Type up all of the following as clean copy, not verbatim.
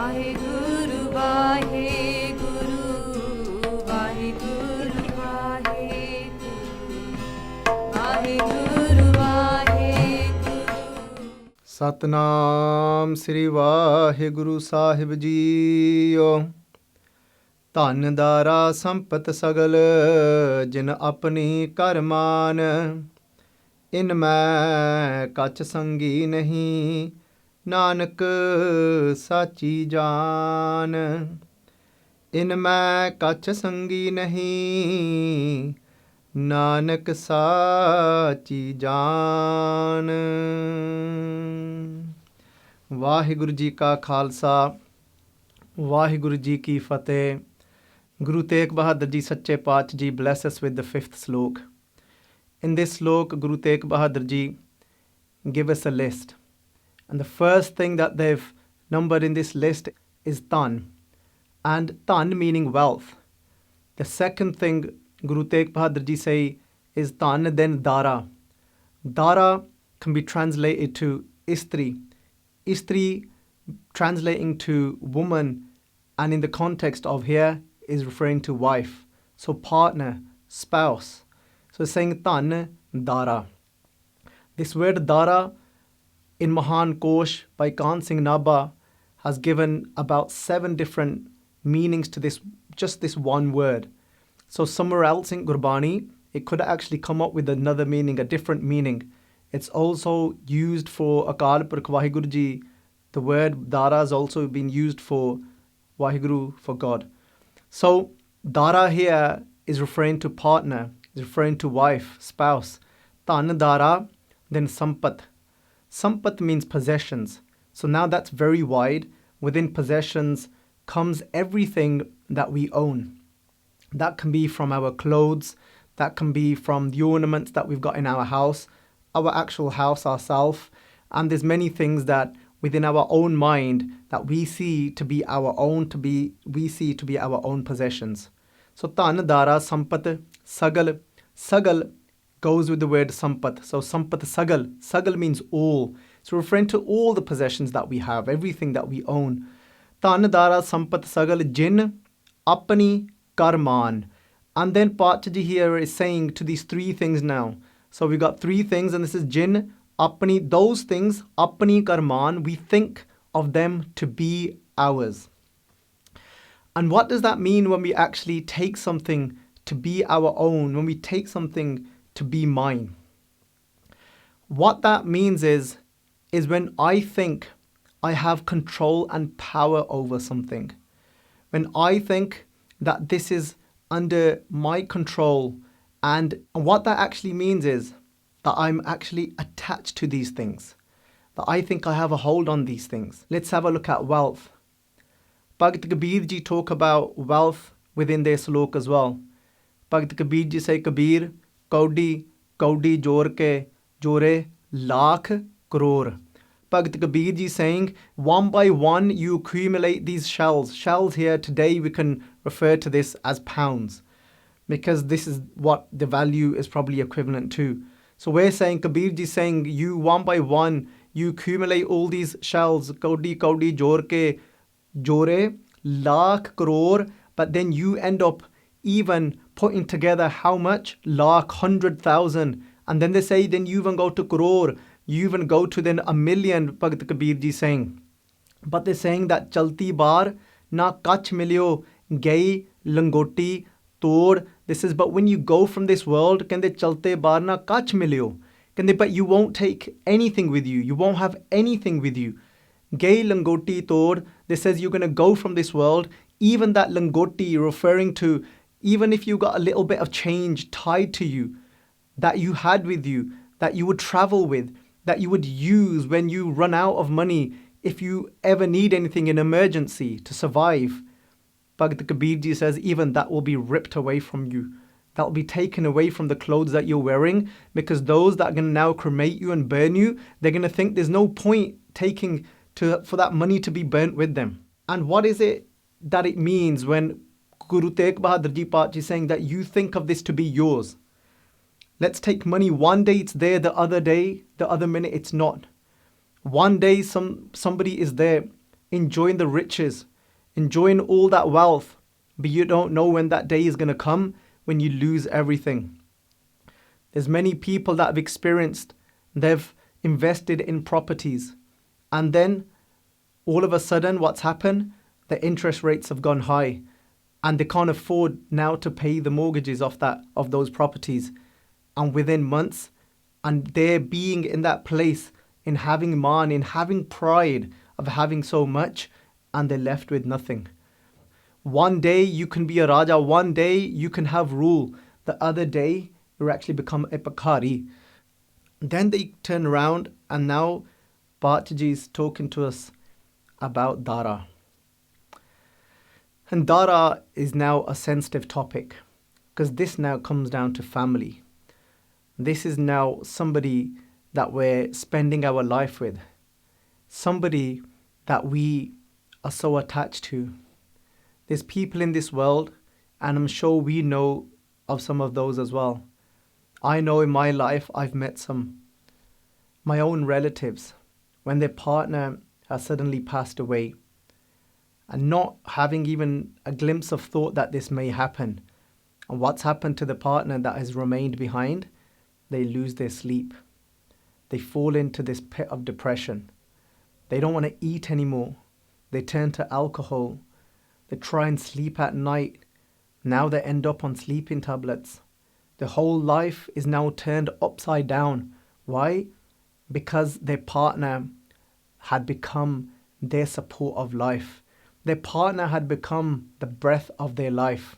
ਵਾਹਿਗੁਰੂ ਵਾਹਿਗੁਰੂ ਵਾਹਿਗੁਰੂ ਵਾਹਿਗੁਰੂ ਵਾਹਿਗੁਰੂ ਸਤਨਾਮ ਸ੍ਰੀ ਵਾਹਿਗੁਰੂ ਸਾਹਿਬ JIO. ਧਨ ਦਾਰਾ ਸੰਪਤ ਸਗਲ ਜਿਨ ਆਪਣੀ ਕਰ ਮਾਨ। ਇਨ ਮੈਂ ਕਛ ਸੰਗੀ ਨਹੀਂ ਨਾਨਕ ਸਾਚੀ ਜਾਨ। ਇਨ ਮੈਂ ਕਛ ਸੰਗੀ ਨਹੀਂ ਨਾਨਕ ਸਾਚੀ ਜਾਨ। ਵਾਹਿਗੁਰੂ ਜੀ ਕਾ ਖਾਲਸਾ, ਵਾਹਿਗੁਰੂ ਜੀ ਕੀ ਫਤਿਹ। Guru Tegh Bahadur Ji Sache Paatsh Ji bless us with the 5th slok. In this slok, Guru Tegh Bahadur Ji give us a list. And the first thing that they've numbered in this list is Dhan. And Dhan meaning wealth. The second thing Guru Tegh Bahadur Ji say is Dhan, then Daaraa. Daaraa can be translated to Istri. Istri translating to woman, and in the context of here is referring to wife. So partner, spouse. So it's saying Dhan Daaraa. This word Daaraa in Mahan Kosh by Khan Singh Nabha has given about 7 different meanings to this, just this one word. So somewhere else in Gurbani, it could actually come up with another meaning, a different meaning. It's also used for Akal Purkh Vaheguru Ji. The word Daaraa has also been used for Vaheguru, for God. So Daaraa here is referring to partner, is referring to wife, spouse. Dhan Daaraa, then Sampat. Sampat means possessions. So now that's very wide. Within possessions comes everything that we own. That can be from our clothes, that can be from the ornaments that we've got in our house, our actual house ourselves. And there's many things that within our own mind that we see to be our own, we see to be our own possessions. So Dhan Daaraa Sampat Sagal. Sagal goes with the word Sampat. So Sampat Sagal. Sagal means all. So referring to all the possessions that we have, everything that we own. Dhan Daaraa Sampat Sagal jin apani kar maan. And then Paatsh Ji here is saying to these 3 things now. So we got 3 things, and this is jin, apani, those things, apani karman, we think of them to be ours. And what does that mean when we actually take something to be our own, when we take something to be mine? What that means is when I think I have control and power over something, when I think that this is under my control, and what that actually means is that I'm actually attached to these things, that I think I have a hold on these things. Let's have a look at wealth. Bhagat Kabir Ji talk about wealth within their slok as well. Bhagat Kabir Ji say, Kabir, kaudi, kaudi jor ke, jore, lakh, crore. Bhagat Kabir Ji saying, one by one you accumulate these shells. Shells here today we can refer to this as pounds, because this is what the value is probably equivalent to. So we're saying, Kabir Ji saying, you one by one, you accumulate all these shells, kaudi, kaudi, jor ke, jore, lakh, crore, but then you end up even putting together how much? Lakh, 100,000. And then they say, then you even go to crore, you even go to then 1,000,000, Bhagat Kabir Ji saying. But they're saying that chalti bar na kachh milyo, gai, langoti, tod. This is, but when you go from this world, kende chalte bar na kachh milyo. Kende, but you won't take anything with you. You won't have anything with you. Gai langoti tod. This says you're going to go from this world. Even that langoti referring to, even if you got a little bit of change tied to you, that you had with you, that you would travel with, that you would use when you run out of money, if you ever need anything in emergency to survive. Bhagat Kabir Ji says even that will be ripped away from you. That will be taken away from the clothes that you're wearing, because those that are going to now cremate you and burn you, they're going to think there's no point taking for that money to be burnt with them. And what is it that it means when Guru Tegh Bahadur Ji Paatsh is saying that you think of this to be yours? Let's take money. One day it's there, the other day, the other minute it's not. One day somebody is there enjoying the riches, enjoying all that wealth, but you don't know when that day is going to come when you lose everything. There's many people that have experienced, they've invested in properties, and then all of a sudden what's happened? The interest rates have gone high and they can't afford now to pay the mortgages of those properties. And within months, and they're being in that place, in having maan, in having pride of having so much, and they're left with nothing. One day you can be a Raja, one day you can have rule, the other day you actually become a Pakari. Then they turn around and now Bhattji is talking to us about Daaraa. And Daaraa is now a sensitive topic because this now comes down to family. This is now somebody that we're spending our life with, somebody that we are so attached to. There's people in this world, and I'm sure we know of some of those as well. I know in my life I've met some, my own relatives, when their partner has suddenly passed away, and not having even a glimpse of thought that this may happen. And what's happened to the partner that has remained behind? They lose their sleep. They fall into this pit of depression. They don't want to eat anymore. They turn to alcohol. They try and sleep at night. Now they end up on sleeping tablets. Their whole life is now turned upside down. Why? Because their partner had become their support of life. Their partner had become the breath of their life.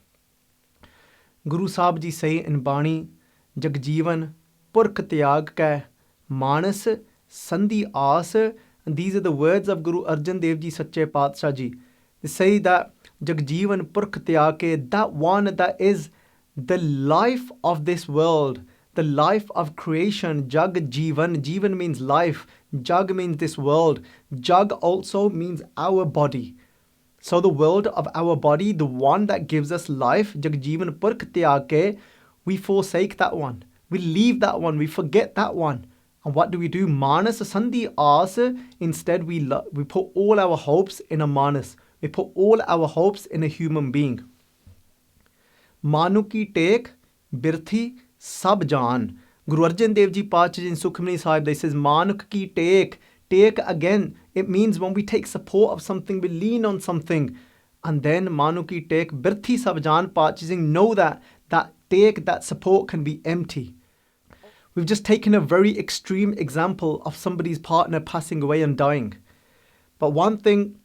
Guru Sahib Ji say in Bani, Jagjeevan Purkh Tyag Kai Manas Sandhi Aas. And these are the words of Guru Arjan Dev Ji Sache Paatshah Ji. They say that Jagjeevan Purkh Tyag Kai, that one that is the life of this world, the life of creation. Jag Jeevan, Jeevan means life, Jag means this world, Jag also means our body. So the world of our body, the one that gives us life, Jagjeevan Purkh Tyag Kai, we forsake that one, we leave that one, we forget that one. And what do? Manas Sandhi Aas. Instead we put all our hopes in a manas, we put all our hopes in a human being. Manu ki tek birthi sab jaan. Guru Arjan Dev Ji Paatshah in Sukhmani Sahib, they says Manuk ki tek. Take again, it means when we take support of something, we lean on something. And then Manu ki tek birthi sab jaan. Paatshah saying know that take, that support can be empty. We've just taken a very extreme example of somebody's partner passing away and dying. But one thing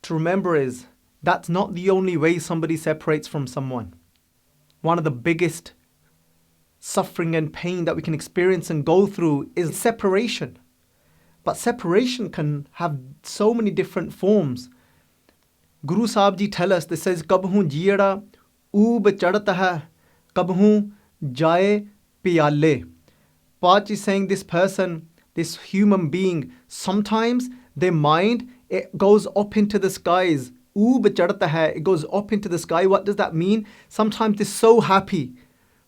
to remember is that's not the only way somebody separates from someone. One of the biggest suffering and pain that we can experience and go through is separation. But separation can have so many different forms. Guru Sahib Ji tell us, this says, Kabhu jiyada oob chadta hai, kabhu jaye piyale. Paatshah is saying this person, this human being, sometimes their mind, it goes up into the skies. Oob chadta hai, it goes up into the sky. What does that mean? Sometimes they're so happy.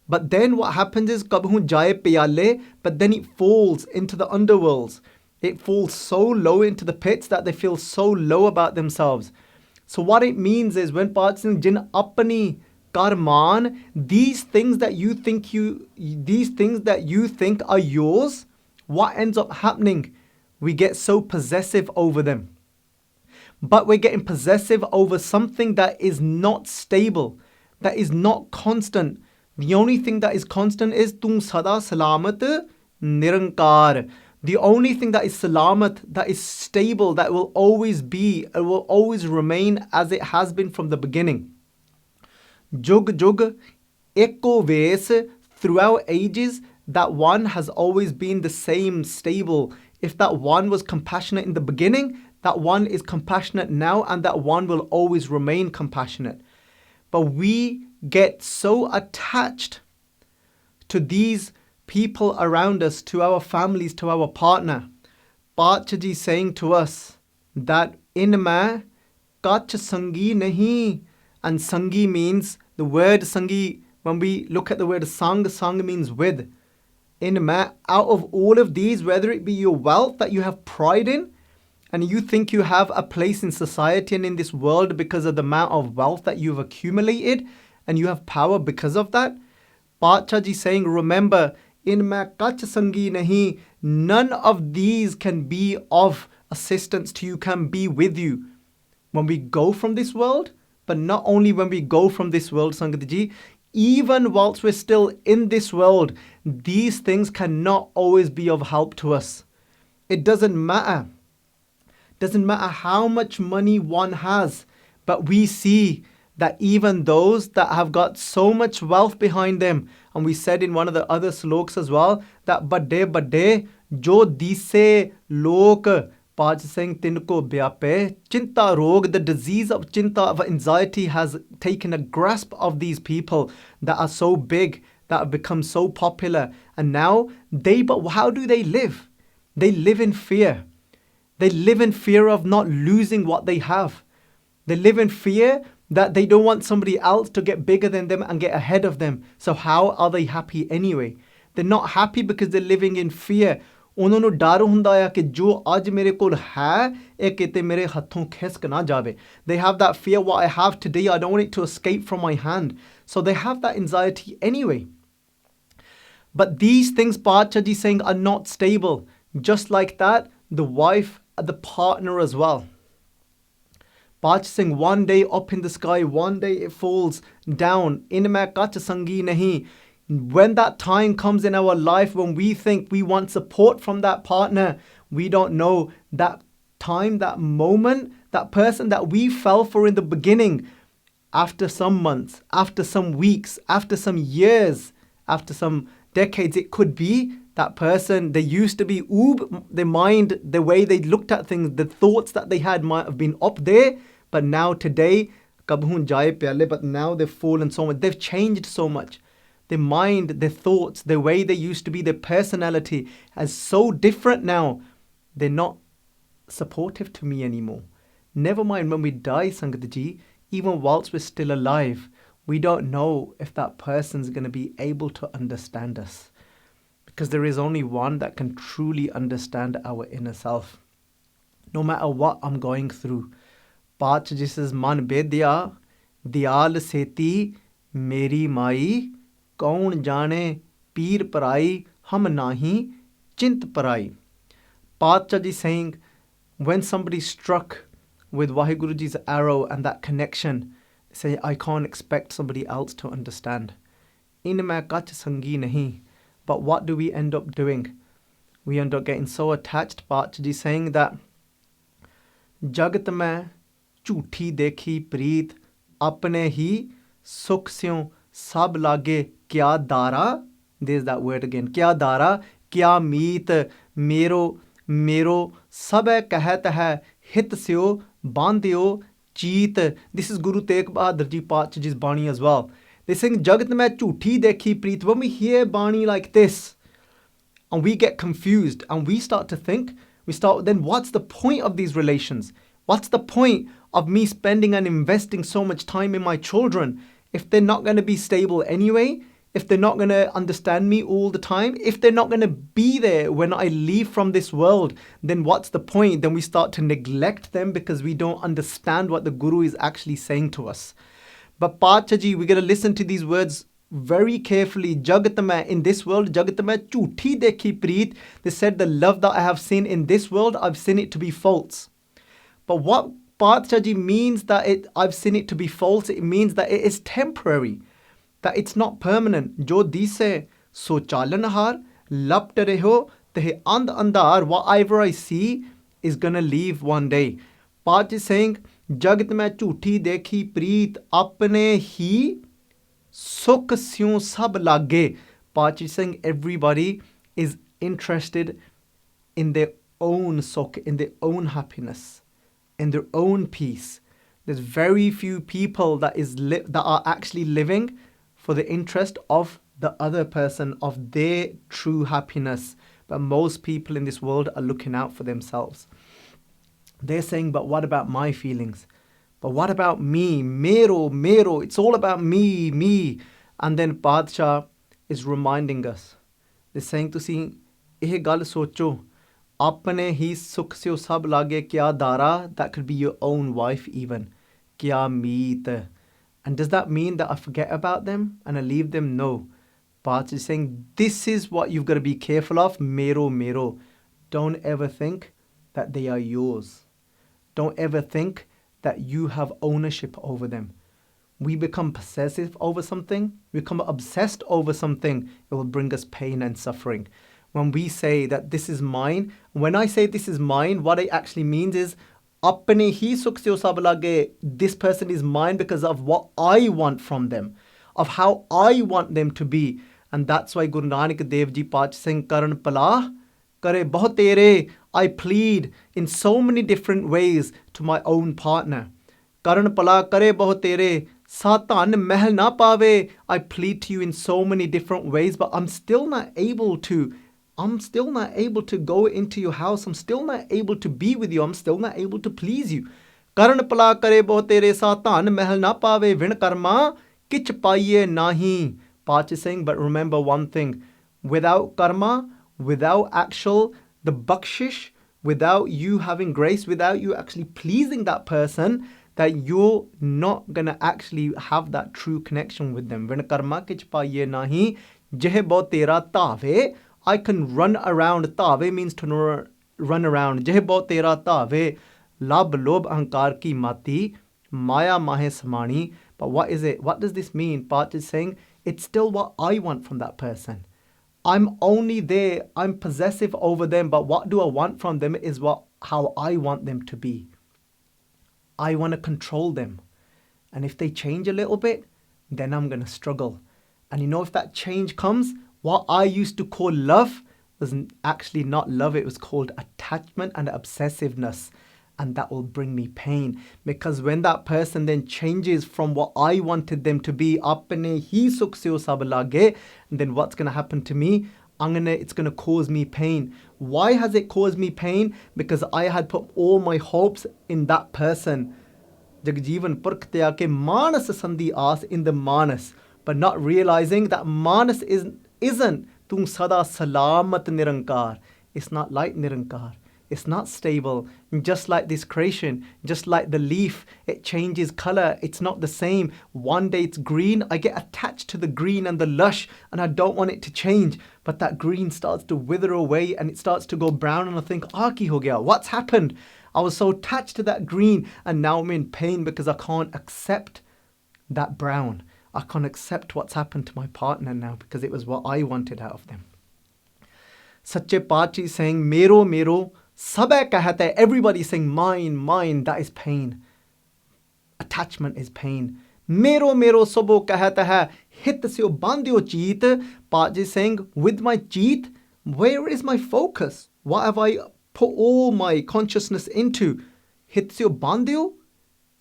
But then what happens is, kabhu jaye piyale, but then it falls into the underworlds. It falls so low into the pits that they feel so low about themselves. So what it means is when Paatshah says, Jin apani kar maan, these things that you think are yours, what ends up happening? We get so possessive over them. But we're getting possessive over something that is not stable, that is not constant. The only thing that is constant is tum sada salamat nirankar. The only thing that is salamat, that is stable, that will always be, it will always remain as it has been from the beginning. Jug jug eko ves, throughout ages, that one has always been the same, stable. If that one was compassionate in the beginning, that one is compassionate now, and that one will always remain compassionate. But we get so attached to these people around us, to our families, to our partner. Paatshah Ji saying to us that in ma kachh sangee nehee. And sangee means, the word sangee, when we look at the word sang means with. In ma, out of all of these, whether it be your wealth that you have pride in, and you think you have a place in society and in this world because of the amount of wealth that you've accumulated and you have power because of that. Pacha ji saying, remember, in mein kachh sangee nehee, none of these can be of assistance to you, can be with you when we go from this world. But not only when we go from this world, Sangat ji, even whilst we're still in this world, these things cannot always be of help to us. It doesn't matter. Doesn't matter how much money one has, but we see that even those that have got so much wealth behind them, and we said in one of the other sloks as well, that bade jo dise lok, Paj Singh tinko byape, chinta rog, the disease of chinta, of anxiety has taken a grasp of these people that are so big, that have become so popular. And now but how do they live? They live in fear. They live in fear of not losing what they have. They live in fear that they don't want somebody else to get bigger than them and get ahead of them. So how are they happy anyway? They're not happy because they're living in fear. ਉਹਨਾਂ ਨੂੰ ਡਰ ਹੁੰਦਾ ਆ ਕਿ ਜੋ ਅੱਜ ਮੇਰੇ ਕੋਲ ਹੈ ਇਹ ਕਿਤੇ ਮੇਰੇ ਹੱਥੋਂ ਖਿਸਕ ਨਾ ਜਾਵੇ. They have that fear, what I have today, I don't want it to escape from my hand. So they have that anxiety anyway. But these things, Pacha ji saying, are not stable. Just like that, the wife, the partner as well. Pacha saying, one day up in the sky, one day it falls down. In mein kachh sangee nahi. When that time comes in our life when we think we want support from that partner, we don't know that time, that moment, that person that we fell for in the beginning, after some months, after some weeks, after some years, after some decades, it could be that person, they used to be their mind, the way they looked at things, the thoughts that they had might have been up there, but now today, kabhun jaye pyale, but now they've fallen so much, they've changed so much. Their mind, their thoughts, the way they used to be, their personality is so different now. They're not supportive to me anymore. Never mind when we die, Sangat ji, even whilst we're still alive, we don't know if that person's going to be able to understand us. Because there is only one that can truly understand our inner self. No matter what I'm going through. Paach ji says, man bedya, diyal seti, meri mai, kaun jane, peer parai, hum nahi, chint parai. Pacha ji saying, when somebody's struck with Waheguru Ji's arrow and that connection, say, I can't expect somebody else to understand. In mein kachh sangee nahi. But what do we end up doing? We end up getting so attached. Pacha ji saying that Jagat mein jhoothi dekhi preet, apne hi sukh syon sab lage kya dara. There's that word again. Kya dara, kya meet, mero sab kahat hai, hit syo bandyo cheet. This is Guru Tegh Bahadur Ji Pacha Ji's Bani as well. They're saying, Jagat mein jhoothi dekhi preet. When we hear Bani like this, and we get confused, and we start to think, then what's the point of these relations? What's the point of me spending and investing so much time in my children if they're not going to be stable anyway? If they're not going to understand me all the time? If they're not going to be there when I leave from this world, then what's the point? Then we start to neglect them because we don't understand what the Guru is actually saying to us. But Pacha ji, we're going to listen to these words very carefully. Jagat mein, in this world, Jagat mein jhoothi dekhi preet. They said the love that I have seen in this world, I've seen it to be false. But what Pacha ji means that I've seen it to be false, it means that it is temporary, that it's not permanent. Jo dise so chalanhar, lapte reho tehe andar, whatever I see is gonna leave one day. Pacha is saying, Jagat mein jhoothi dekhi preet, apne hi sukh syon sab lage. Pacha is saying everybody is interested in their own sukh, in their own happiness, in their own peace. There's very few people that are actually living for the interest of the other person, of their true happiness. But most people in this world are looking out for themselves. They're saying, but what about my feelings? But what about me? Mero, it's all about me. And then Padshah is reminding us. They're saying to see, eh gal socho, apune hi sukh seo sab lage kya dara, that could be your own wife even. Kya meet. And does that mean that I forget about them and I leave them? No. But is saying this is what you've got to be careful of. Mero. Don't ever think that they are yours. Don't ever think that you have ownership over them. We become possessive over something, we become obsessed over something, it will bring us pain and suffering. When we say that this is mine, when I say this is mine, what it actually means is apne hi sukh se sab lage, this person is mine because of what I want from them, of how I want them to be. And that's why Guru Nanak Dev Ji Pach Singh Karan Pala Kare Bahut Tere, I plead in so many different ways to my own partner. Karan Pala Kare Bahut Tere, Sa Dhan Mahal na Pave, I plead to you in so many different ways, but I'm still not able to go into your house. I'm still not able to be with you. I'm still not able to please you. Karan Pala Kare Bahut Tere, Sa Dhan Mahal na Pave, Vin Karma Kich Paiye Nahi. Pach is saying, but remember one thing, without karma, without the bakshish, without you having grace, without you actually pleasing that person, that you're not going to actually have that true connection with them. Vin karma kich paiye nahi, jehe bo tera tave, I can run around. Tave means to run around. Jehe bo tera tave, lab lob ahankar ki mati, maya mahe samani. But what is it? What does this mean? Pach is saying, it's still what I want from that person. I'm only there, I'm possessive over them, but what do I want from them is how I want them to be. I want to control them. And if they change a little bit, then I'm going to struggle. And if that change comes, what I used to call love was actually not love, it was called attachment and obsessiveness. And that will bring me pain, because when that person then changes from what I wanted them to be, apne hi sukh se sab lage, then what's going to happen to me? It's going to cause me pain. Why has it caused me pain? Because I had put all my hopes in that person. Jagjeevan purktya ke manas sandhi aas, in the manas, but not realizing that manas isn't tum sada salamat nirankar. It's not like nirankar. It's not stable. Just like this creation, just like the leaf, it changes color. It's not the same. One day it's green. I get attached to the green and the lush, and I don't want it to change. But that green starts to wither away and it starts to go brown, and I think, ki ho gaya? What's happened? I was so attached to that green, and now I'm in pain because I can't accept that brown. I can't accept what's happened to my partner now because it was what I wanted out of them. Sache Pachi saying, Mero. Sabay kahata hai, everybody saying mine, that is pain. Attachment is pain. Mero sobo kahata hai, hit seo bandyo cheet. Paj is saying, with my cheet, where is my focus? What have I put all my consciousness into? Hit seo bandyo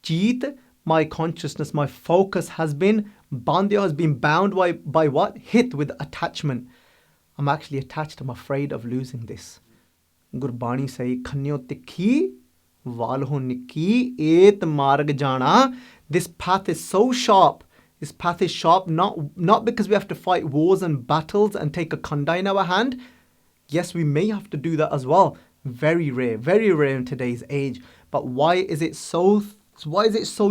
cheet, my consciousness, my focus has been, bandyo has been bound by what? Hit, with attachment. I'm actually attached, I'm afraid of losing this. Bani say, Khanyo tikhi, valho nikki, et marg jana. This path is so sharp. This path is sharp, not because we have to fight wars and battles and take a khanda in our hand. Yes, we may have to do that as well. Very rare in today's age. But why is it so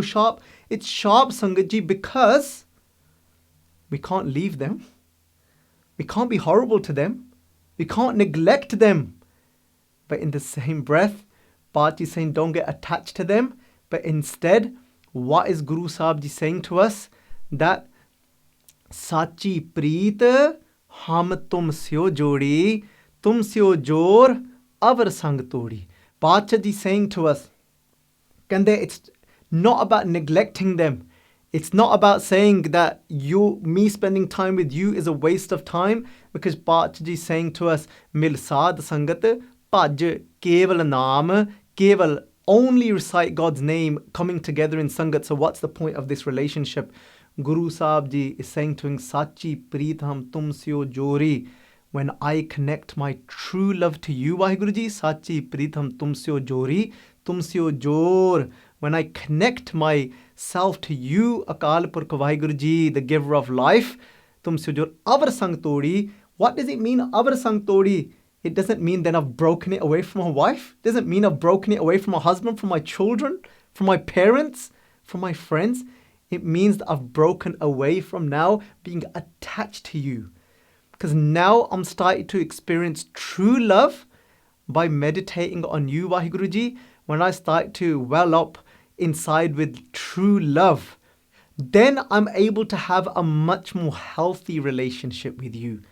sharp? It's sharp, Sangatji, because we can't leave them. We can't be horrible to them. We can't neglect them. But in the same breath, Pachi is saying don't get attached to them. But instead, what is Guru Sahib Ji saying to us? That saachee preet hum tum seo jodi, tum seo jor avar sang todi. Pacha Ji saying to us, it's not about neglecting them. It's not about saying that me spending time with you is a waste of time, because Pacha Ji is saying to us, mil saad sangat, Paj, keval naam, keval, only recite God's name, coming together in Sangat. So what's the point of this relationship? Guru Sahib Ji is saying to him, Sachi Preetham Tum Sio Jori. When I connect my true love to you, Vaheguru Ji, Sachi Preetham Tum Sio Jori, Tum Sio Jor. When I connect myself to you, Akal Purkh Vaheguru Ji, the giver of life, Tum Sio Jor, Avar Sang Todi. What does it mean, Avar Sang Todi? it doesn't mean then I've broken it away from my wife. It doesn't mean I've broken it away from my husband, from my children, from my parents, from my friends. It means that I've broken away from now being attached to you. Because now I'm starting to experience true love by meditating on you, Vaheguru Ji. When I start to well up inside with true love, then I'm able to have a much more healthy relationship with you.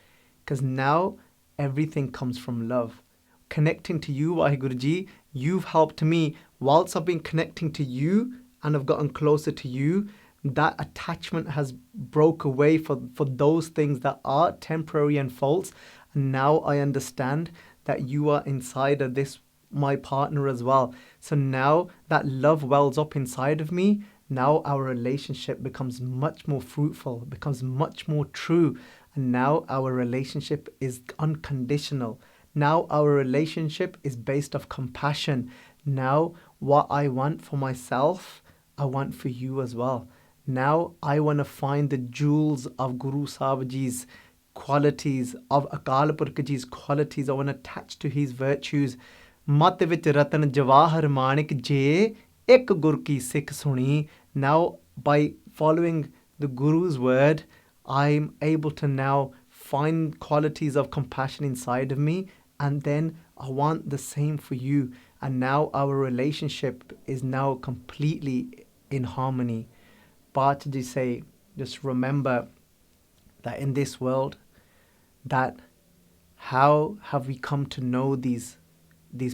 Because now everything comes from love. Connecting to you, Vaheguru Ji, you've helped me. Whilst I've been connecting to you and I've gotten closer to you, that attachment has broke away for those things that are temporary and false. And now I understand that you are inside of this, my partner as well. So now that love wells up inside of me. Now our relationship becomes much more fruitful, becomes much more true. And now our relationship is unconditional. Now our relationship is based off compassion. Now what I want for myself, I want for you as well. Now I want to find the jewels of Guru Sahib Ji's qualities, of Akal Purkh Ji's qualities. I want to attach to his virtues. Mat vich ratan jawahar manik je ek gur ki sikh suni. Now by following the Guru's word, I'm able to now find qualities of compassion inside of me. And then I want the same for you. And now our relationship is now completely in harmony. Baljit say, just remember that in this world, that how have we come to know these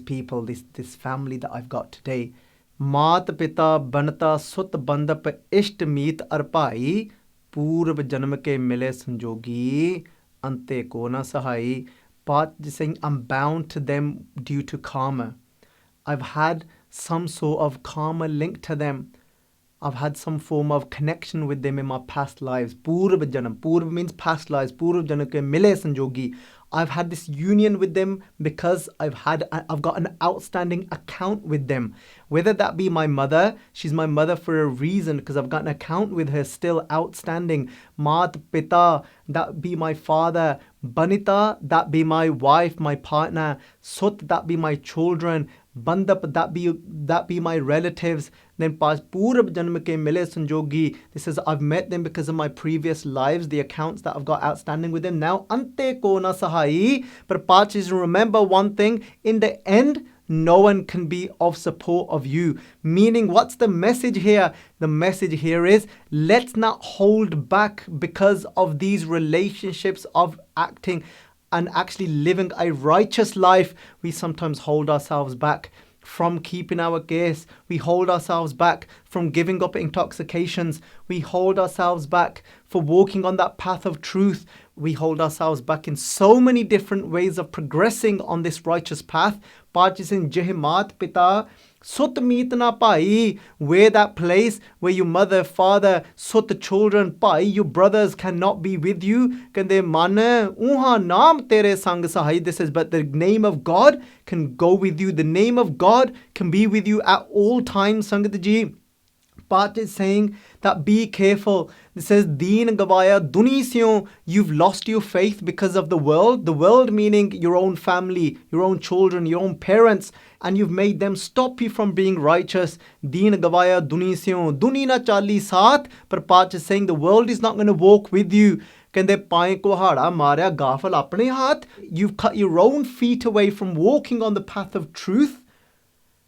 people, this family that I've got today. Maat pita banata sut bandap isht meet arpai purv janam ke mile sanjogi ante ko na sahai. Baljit saying, I'm bound to them due to karma. I've had some sort of karma linked to them. I've had some form of connection with them in my past lives. Purv janam. Purv means past lives. Purv janam ke mile sanjogi. I've had this union with them because I've got an outstanding account with them. Whether that be my mother, she's my mother for a reason because I've got an account with her still outstanding. Maat pita, that be my father. Banita, that be my wife, my partner. Sut, that be my children. Bandap, that be my relatives. Then Purab Janam ke Mile Sanjogi. This says I've met them because of my previous lives, the accounts that I've got outstanding with them. Now Ante ko na sahai. But Baljit, remember one thing, in the end, no one can be of support of you. Meaning, what's the message here? The message here is, let's not hold back because of these relationships of acting and actually living a righteous life. We sometimes hold ourselves back from keeping our gaze. We hold ourselves back from giving up intoxications. We hold ourselves back for walking on that path of truth. We hold ourselves back in so many different ways of progressing on this righteous path. Baljit in Jehimat Pita Sut meet na pai, where that place where your mother, father, sut children, pai, your brothers cannot be with you. Kande man, uha naam tere sang sahai. This is, but the name of God can go with you. The name of God can be with you at all times, Sangat Ji. Baljit is saying that be careful. It says, Deen gavaya duni syon. You've lost your faith because of the world. The world meaning your own family, your own children, your own parents. And you've made them stop you from being righteous. Deen gavaya duni syon. Duni na chali saath. But Baljit is saying the world is not going to walk with you. Kende paye kuhada marya gafal apne haath. You've cut your own feet away from walking on the path of truth.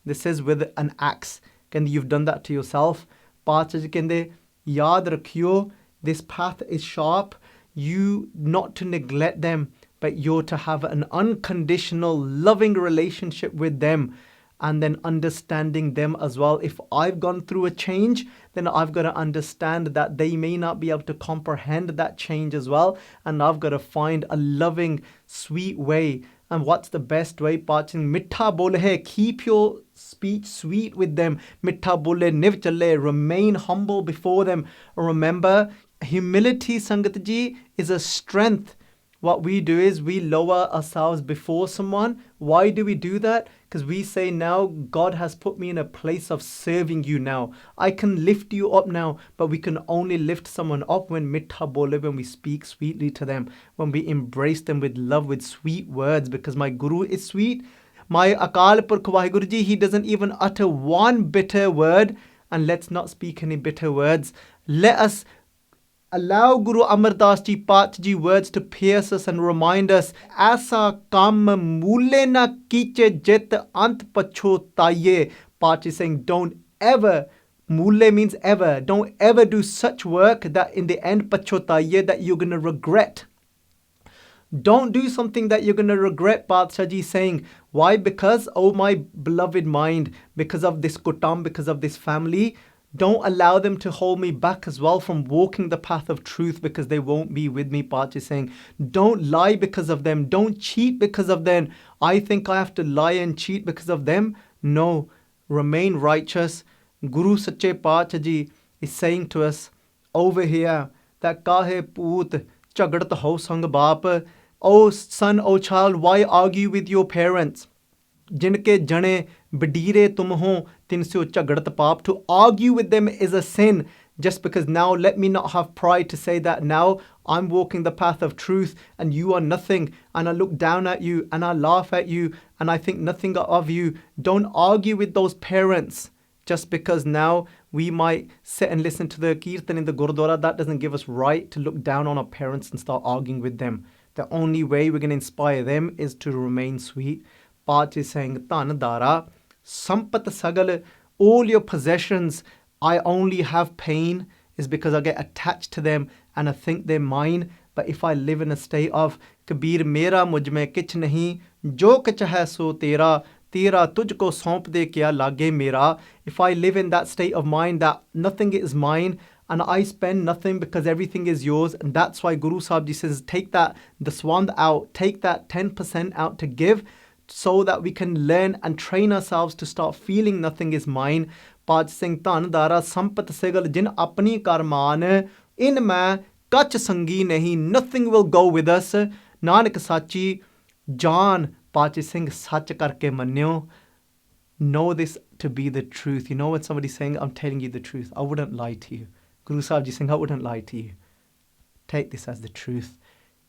This says with an axe. Kende you've done that to yourself. Baljit kende yaad rakhiyo, this path is sharp. You not to neglect them, but you're to have an unconditional loving relationship with them, and then understanding them as well. If I've gone through a change, then I've got to understand that they may not be able to comprehend that change as well, and I've got to find a loving, sweet way. And what's the best way? Baljit mitha bole hai, keep your speech sweet with them. Mitha bole niv chale, remain humble before them. Remember, humility, Sangat Ji, is a strength what we do is we lower ourselves before someone. Why do we do that? Because we say, now God has put me in a place of serving you now. I can lift you up now, but we can only lift someone up when mitha bole, when we speak sweetly to them, when we embrace them with love, with sweet words, because my Guru is sweet. My Akal Purkh Vaheguru Ji, he doesn't even utter one bitter word. And let's not speak any bitter words. Let us allow Guru Amar Das Ji Path Ji words to pierce us and remind us, Aisa kam mule na kiche jit ant pachotaye. Path is saying, don't ever, mule means ever, don't ever do such work that in the end pachotaye, that you're going to regret. Don't do something that you're going to regret, Badshah Ji saying. Why? Because, oh my beloved mind, because of this kutam, because of this family, don't allow them to hold me back as well from walking the path of truth, because they won't be with me, Badshah is saying. Don't lie because of them. Don't cheat because of them. I think I have to lie and cheat because of them. No, remain righteous. Guru Sache Badshah Ji is saying to us over here that kahe poot chagdat ho sang baap. Oh son, oh child, why argue with your parents? Jinke jane bidire tum ho tinse chagdat paap. To argue with them is a sin. Just because now, let me not have pride to say that now I'm walking the path of truth and you are nothing, and I look down at you and I laugh at you and I think nothing of you. Don't argue with those parents. Just because now we might sit and listen to the kirtan in the Gurdwara, that doesn't give us right to look down on our parents and start arguing with them. The only way we're going to inspire them is to remain sweet. Path is saying, Dhan Daaraa Sampat Sagal, all your possessions, I only have pain is because I get attached to them and I think they're mine. But if I live in a state of Kabir mera mujhme kich nahi, jo kach hai so tera, tera tujhko saunp de kya lage mera. If I live in that state of mind that nothing is mine, and I spend nothing because everything is yours. And that's why Guru Sahib Ji says, take that, the swand out, take that 10% out to give, so that we can learn and train ourselves to start feeling nothing is mine. Path Singh Dhan Daaraa Sampat Sagal, jin apni kar maan, in maan kachh sangee nehee, nothing will go with us. Naanak saachee, jaan. Path Singh sach karke mannyo. Know this to be the truth. You know when somebody's saying, I'm telling you the truth, I wouldn't lie to you. Guru Sahib Ji saying, I wouldn't lie to you. Take this as the truth.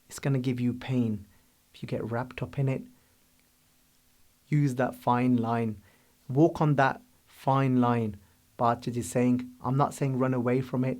It's going to give you pain if you get wrapped up in it. Use that fine line. Walk on that fine line. Badshah Ji is saying, I'm not saying run away from it.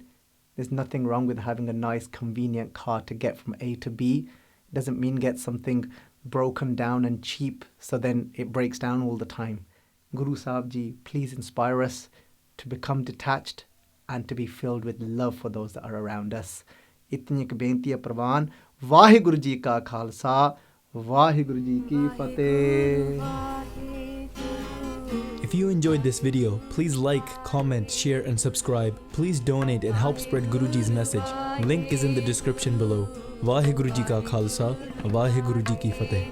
There's nothing wrong with having a nice, convenient car to get from A to B. It doesn't mean get something broken down and cheap so then it breaks down all the time. Guru Sahib Ji, please inspire us to become detached and to be filled with love for those that are around us. Itni ek benti hai Pravan. Vaheguru Ji ka Khalsa, Vaheguru Ji ki Fateh. If you enjoyed this video, please like, comment, share and subscribe. Please donate and help spread Guruji's message. Link is in the description below. Vaheguru Ji ka Khalsa, Vaheguru Ji ki Fateh.